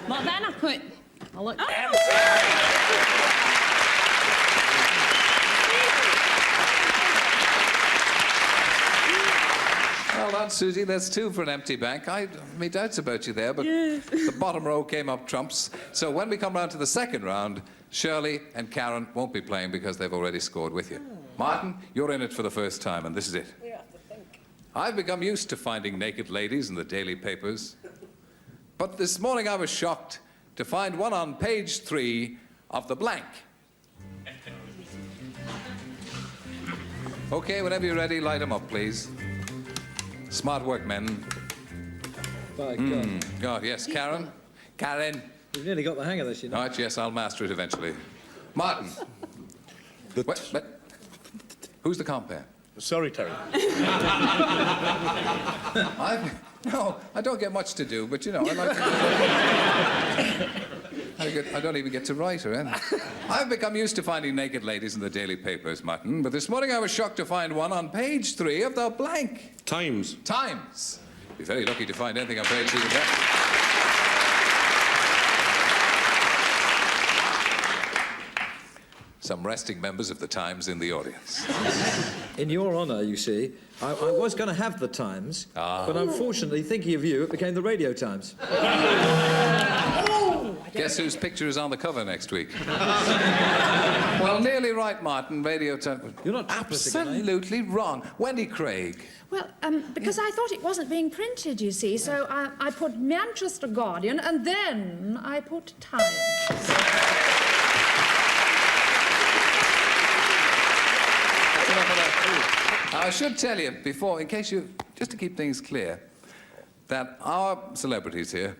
But then I put... Oh, look. Well done, Susie. That's 2 for an empty bank. I have my doubts about you there, but the bottom row came up trumps. So when we come round to the second round, Shirley and Karen won't be playing because they've already scored with you. Martin, you're in it for the first time, and this is it. We have to think. I've become used to finding naked ladies in the daily papers. But this morning I was shocked to find one on page 3 of the blank. Okay, whenever you're ready, light them up, please. Smart work, men. By God. God, yes, Karen? Karen? You've nearly got the hang of this, you know. Right, yes, I'll master it eventually. Martin. Who's the compere? Sorry, Terry. No, I don't get much to do, but, you know, I like to... I don't even get to write or anything. I've become used to finding naked ladies in the daily papers, Martin, but this morning I was shocked to find one on page 3 of the blank. Times. Times. Be very lucky to find anything on page 3 of that. Some resting members of the Times in the audience. In your honour, you see, I was going to have the Times, but unfortunately, thinking of you, it became the Radio Times. Guess whose picture is on the cover next week? Well, nearly right, Martin. Radio Times. You're not absolutely wrong. Wendy Craig. Well, because I thought it wasn't being printed, you see, so I put Manchester Guardian, and then I put Times. I should tell you before, in case you, just to keep things clear, that our celebrities here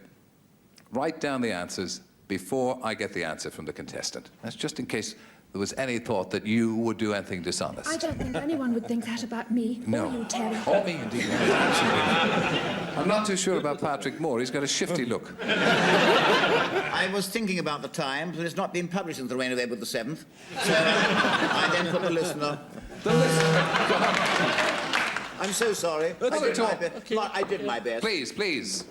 write down the answers before I get the answer from the contestant. That's just in case there was any thought that you would do anything dishonest. I don't think anyone would think that about me. No. Or you, Terry. Or me, indeed. Absolutely. I'm not too sure about Patrick Moore. He's got a shifty look. I was thinking about the Times, but it's not been published since the reign of Edward VII. So I then put the Listener. The listener. I'm so sorry. I did my best. Please, please.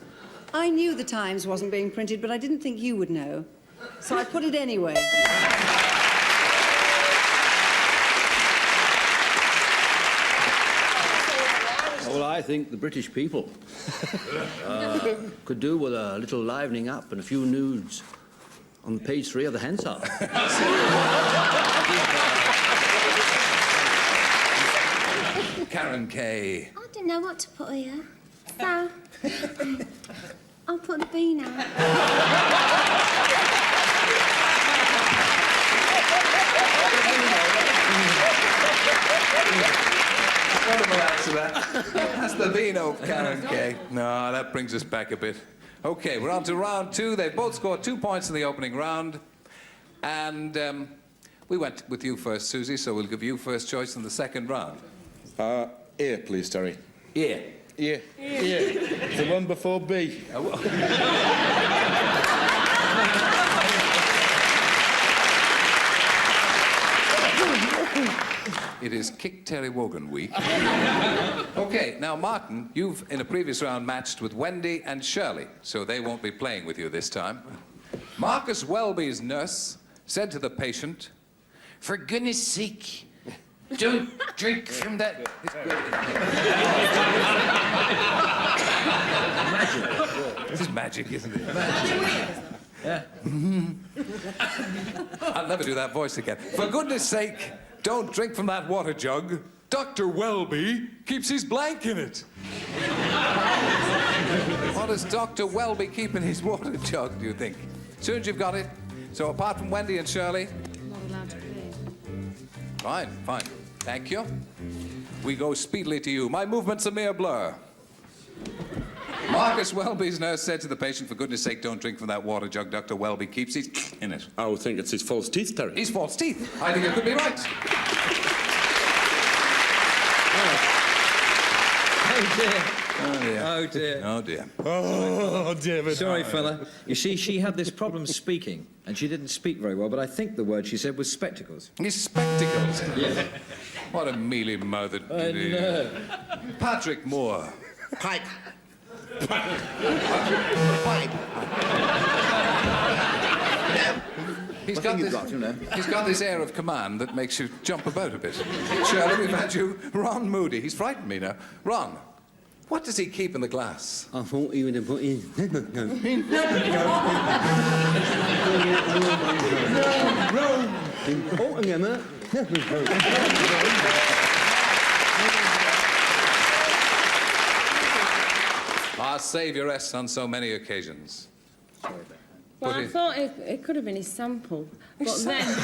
I knew the Times wasn't being printed, but I didn't think you would know. So I put it anyway. Well, I think the British people could do with a little livening up and a few nudes on page 3 of the Hansard. Karen Kay. I didn't know what to put here. So, I'll put the bean out. Wonderful answer, that. That's the Vino, Karen Kay. No, that brings us back a bit. Okay, we're on to round 2. They've both scored 2 points in the opening round. And we went with you first, Susie, so we'll give you first choice in the second round. Ear, please, Terry. Ear. Ear. Ear. The one before B. It is Kick Terry Wogan week. Okay, now, Martin, you've, in a previous round, matched with Wendy and Shirley, so they won't be playing with you this time. Marcus Welby's nurse said to the patient, "For goodness sake, don't drink from that..." This is magic, isn't it? Yeah. I'll never do that voice again. For goodness sake, don't drink from that water jug. Dr. Welby keeps his blank in it. What does Dr. Welby keep in his water jug, do you think? Soon as you've got it. So apart from Wendy and Shirley... Not allowed to play. Fine, fine. Thank you. We go speedily to you. My movement's a mere blur. Marcus Welby's nurse said to the patient, "For goodness sake, don't drink from that water jug Dr. Welby keeps his in it." I would think it's his false teeth, Terry. His false teeth. I think it could be right. Oh, dear. Oh, dear. Oh, dear. Oh, dear. Oh, David. Sorry, fella. You see, she had this problem speaking, and she didn't speak very well, but I think the word she said was spectacles. His spectacles. Yeah. What a mealy-mouthed... I know. Patrick Moore. Pipe. Pipe. He's What got, thing you this, got, you know? he's got this air of command that makes you jump about a bit. Shirley, we've had you. Ron Moody. He's frightened me now. Ron, what does he keep in the glass? I thought you would have put in. Our saviour rests on so many occasions. Well, I thought it could have been his sample, but then... It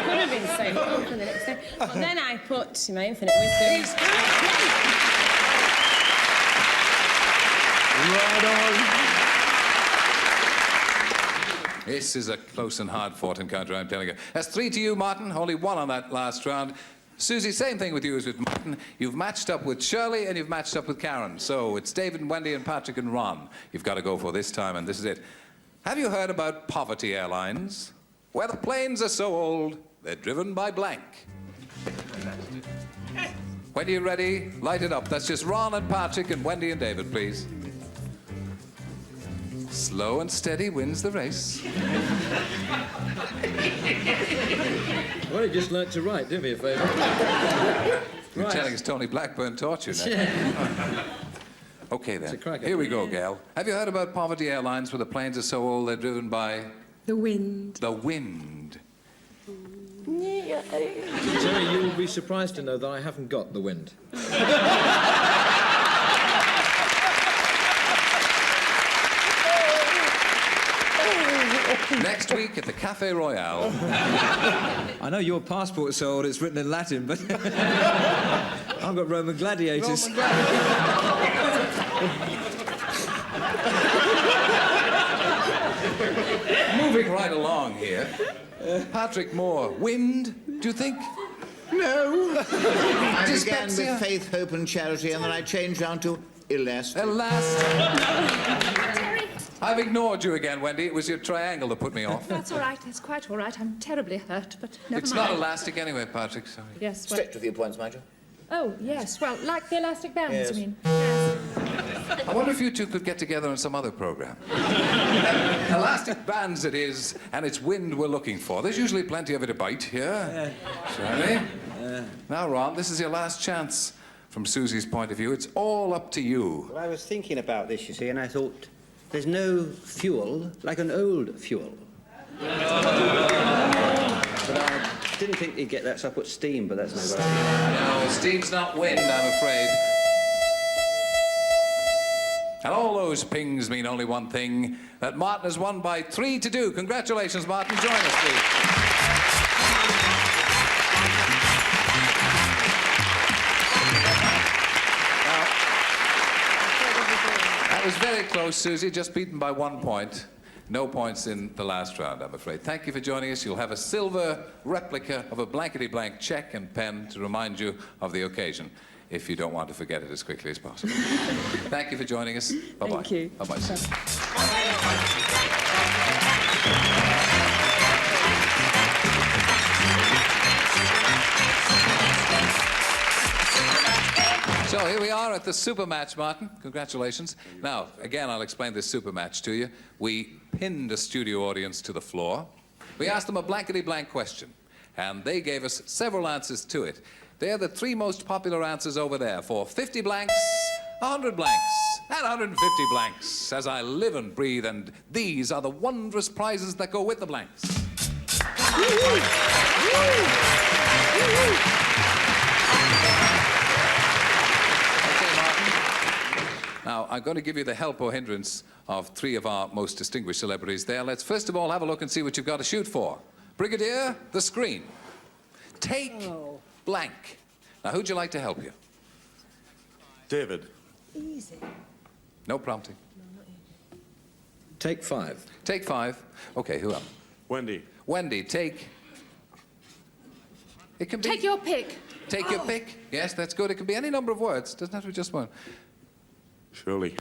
could have been sample for the next day. But then I put my infinite wisdom. This is a close and hard-fought encounter, I'm telling you. That's 3 to you, Martin. Only 1 on that last round. Susie, same thing with you as with Martin. You've matched up with Shirley and you've matched up with Karen. So it's David and Wendy and Patrick and Ron you've got to go for this time, and this is it. Have you heard about Poverty Airlines? Where the planes are so old, they're driven by blank. When you're ready, light it up. That's just Ron and Patrick and Wendy and David, please. Slow and steady wins the race. Well, he just learnt to write, do me a favour. You're telling us Tony Blackburn taught you now. Okay, then. Here we go, Gail. Have you heard about Poverty Airlines where the planes are so old they're driven by... The wind. The wind. Terry, you will be surprised to know that I haven't got the wind. Next week at the Café Royale. I know your passport's so old it's written in Latin, but I've got Roman gladiators. Moving right along here. Patrick Moore, wind, do you think? No. I began Dyspepsia? with faith, hope and charity, and then I changed round to elastic. Terry, I've ignored you again, Wendy. It was your triangle that put me off. that's all right. That's quite all right. I'm terribly hurt, but never It's mind. not elastic anyway, Patrick, sorry. Yes, well... Straight to a few points, Major. Oh, yes. Well, like the elastic bands, Yes. you mean? Yes. I wonder if you two could get together on some other program. Elastic bands it is, and it's wind we're looking for. There's usually plenty of it to bite here. Shall we? Now, Ron, this is your last chance. From Susie's point of view, it's all up to you. Well, I was thinking about this, you see, and I thought, there's no fuel like an old fuel. But I didn't think you'd get that, so I put steam, but that's no good. No, steam's not wind, I'm afraid. And all those pings mean only one thing, that Martin has won by 3 to 2. Congratulations, Martin. Join us, please. That was very close, Susie, just beaten by 1 point. No points in the last round, I'm afraid. Thank you for joining us. You'll have a silver replica of a blankety blank check and pen to remind you of the occasion, if you don't want to forget it as quickly as possible. Thank you for joining us. Bye-bye. Thank you. Bye-bye, Susie. So here we are at the super match, Martin. Congratulations. Now, again, I'll explain this super match to you. We pinned a studio audience to the floor. We asked them a blankety-blank question, and they gave us several answers to it. They're the 3 most popular answers over there for 50 blanks, 100 blanks, and 150 blanks, as I live and breathe, and these are the wondrous prizes that go with the blanks. Now, I'm going to give you the help or hindrance of 3 of our most distinguished celebrities there. Let's first of all have a look and see what you've got to shoot for. Brigadier, the screen. Take blank. Now, who'd you like to help you? David. Easy. No prompting. Take 5. Take 5. Okay, who else? Wendy. Wendy, take... It can be... Take your pick. Take your pick. Yes, that's good. It can be any number of words. Doesn't have to be just one. Shirley.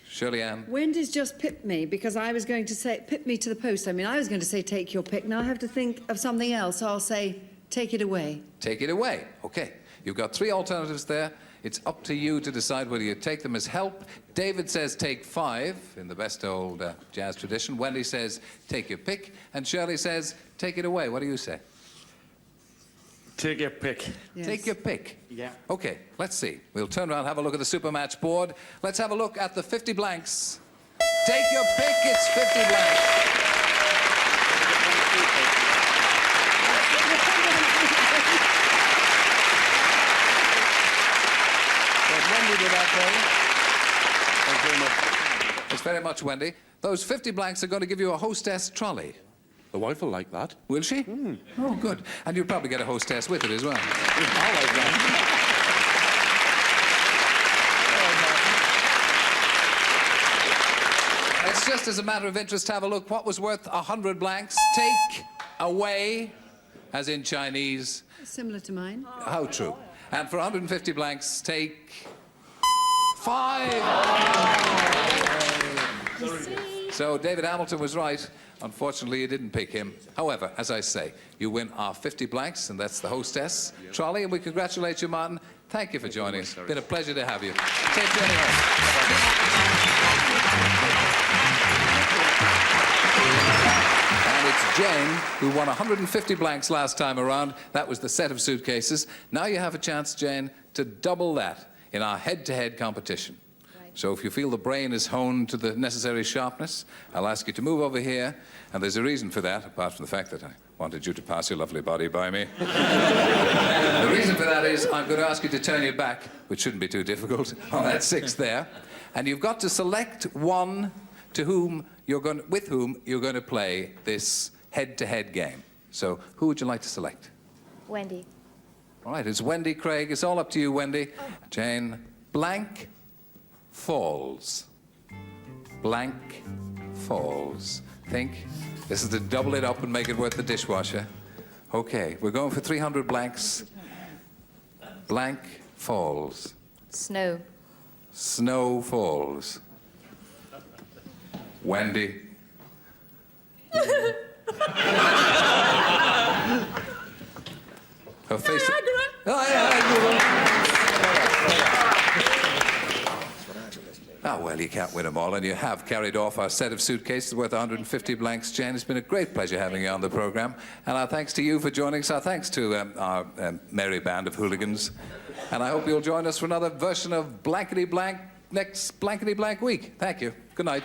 Shirley Ann. Wendy's just pipped me because I was going to say, pip me to the post. I mean, I was going to say take your pick. Now I have to think of something else. So I'll say take it away. Take it away. Okay. You've got 3 alternatives there. It's up to you to decide whether you take them as help. David says take 5, in the best old jazz tradition. Wendy says take your pick. And Shirley says take it away. What do you say? Take your pick. Yes. Take your pick. Yeah. Okay, let's see. We'll turn around and have a look at the super match board. Let's have a look at the 50 blanks. Take your pick, it's 50 blanks. Wendy do that for you. Thank you very much. Thanks very much, Wendy. Those 50 blanks are going to give you a hostess trolley. The wife will like that. Will she? Oh, good. And you'll probably get a hostess with it as well. I like that. It's just as a matter of interest to have a look. What was worth 100 blanks? Take away, as in Chinese. Similar to mine. How true. And for 150 blanks, take 5. So David Hamilton was right. Unfortunately, you didn't pick him. However, as I say, you win our 50 blanks, and that's the hostess trolley, and we congratulate you, Martin. Thank you for joining us. It's been a pleasure to have you. Take care. And it's Jane who won 150 blanks last time around. That was the set of suitcases. Now you have a chance, Jane, to double that in our head-to-head competition. So if you feel the brain is honed to the necessary sharpness, I'll ask you to move over here. And there's a reason for that, apart from the fact that I wanted you to pass your lovely body by me. The reason for that is I'm going to ask you to turn your back, which shouldn't be too difficult, on that 6 there. And you've got to select one with whom you're going to play this head-to-head game. So who would you like to select? Wendy. All right, it's Wendy Craig. It's all up to you, Wendy. Jane, blank falls. Blank falls. Think. This is to double it up and make it worth the dishwasher. Okay, we're going for 300 blanks. Blank falls. Snow. Snow falls. Wendy. Her face. Oh, well, you can't win them all, and you have carried off our set of suitcases worth 150 blanks, Jane. It's been a great pleasure having you on the programme. And our thanks to you for joining us. Our thanks to our merry band of hooligans. And I hope you'll join us for another version of Blankety Blank next Blankety Blank week. Thank you. Good night.